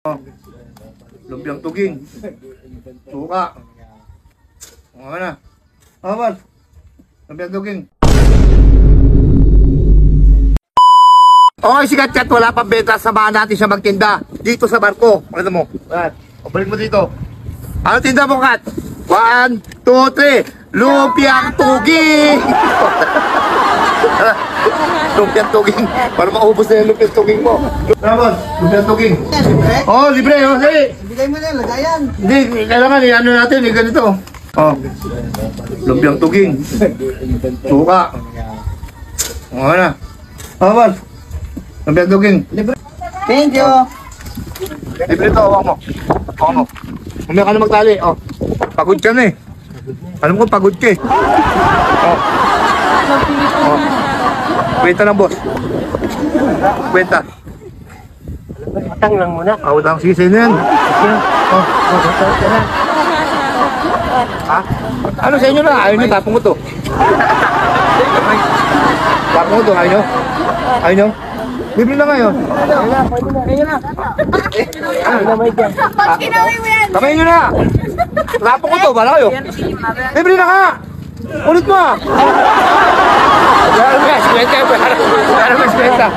Oh, lumpiang tuging. Suka. Ano na? Awan. Lumpiang tuging. Okay, sikat kat, wala pang benta. Samahan natin siya magtinda dito sa barko. Pakita mo. Ayan. O, balik mo dito. Ano tinda mo, Kat? 1, 2, 3. Lumpiang tuging. Lumpiang tuging. Para maubos na yung lumpiang tuging mo. Ramon, lumpiang tuging. Oh, libre. Oh, sige. Ibigay mo na, lagayan. Hindi, kailangan ano natin, ganito. Oh, lumpiang tuging. Suka. Ano na? Ramon, lumpiang tuging. Libre. Thank you. Libre ito, hawak mo. Hawak mo. Umaya ka na magtali. Oh, pagod ka na eh. Alam ko, pagod ka eh. Oh. Oh. Kwenta ng boss. Kwenta. Utang lang muna. Utang, sige sa'yo na yan. Oh. Ha? Ano sa inyo na? Ayaw nyo, tapong ko to. Tapong ko to, ayaw nyo? Ayaw nyo? Libre na kayo. Ayun na. Kinawin mo yan! Kamay nyo na! Tapong ko to, bala kayo. Libre na ka! Ulit mo ah! Wala naman, kwenta. Wala naman, kwenta.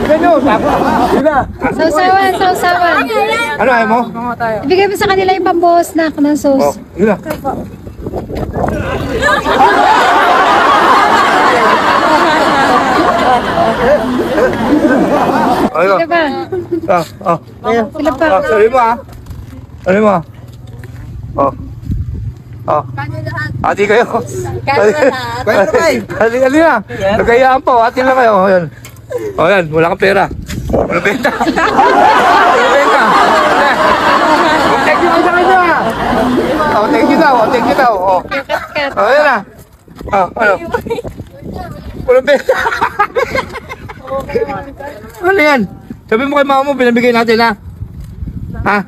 Ganyan, tapong. Libre na. Sausawan. Ano ayaw mo? Ibigay mo sa kanila yung pambawas na ng Oh, sauce. yun na. Ayun. Sila ba? Sila pa. Sorry mo ah. Sorry mo ah. Oh. Oh. Ati kayo. Kwento ba eh? Hali na. Nagkayaan pa. Ati lang kayo. O yan. O yan. Wala kang pera. Wala benta. Wala benta. Thank you sa kanya. Oh, thank you daw. Thank you daw. Oh. Oh, yan na. Oh, ano? Wala benta. Ano yan? Sabi mo kay mama mo, pinabigay natin ha? Ha?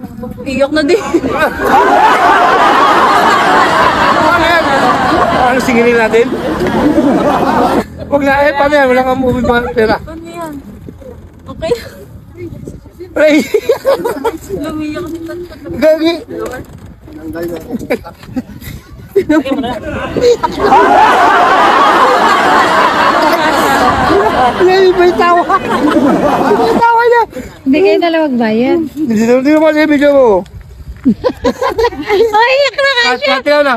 Iyok na din. Ano yan? Ano singilin natin? Huwag na eh, paano yan? Wala kang movie pa pera. Ano yan? Okay. Ray! Lumiyak si Gagi! May tawa! May tawa niya! Hindi kayo na lang magbayan. Hindi mo kasi video mo. Ay, iyak na ka. Kati na.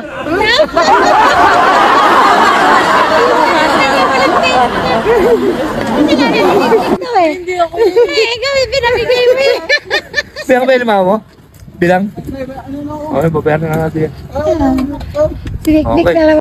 Hindi ka rin ito eh. Hindi ako. Eh, ikaw yung pinabigay mo eh. Bilang ba yung mama mo? Bilang? Okay, babayaran na natin yan. Siniknik na lang.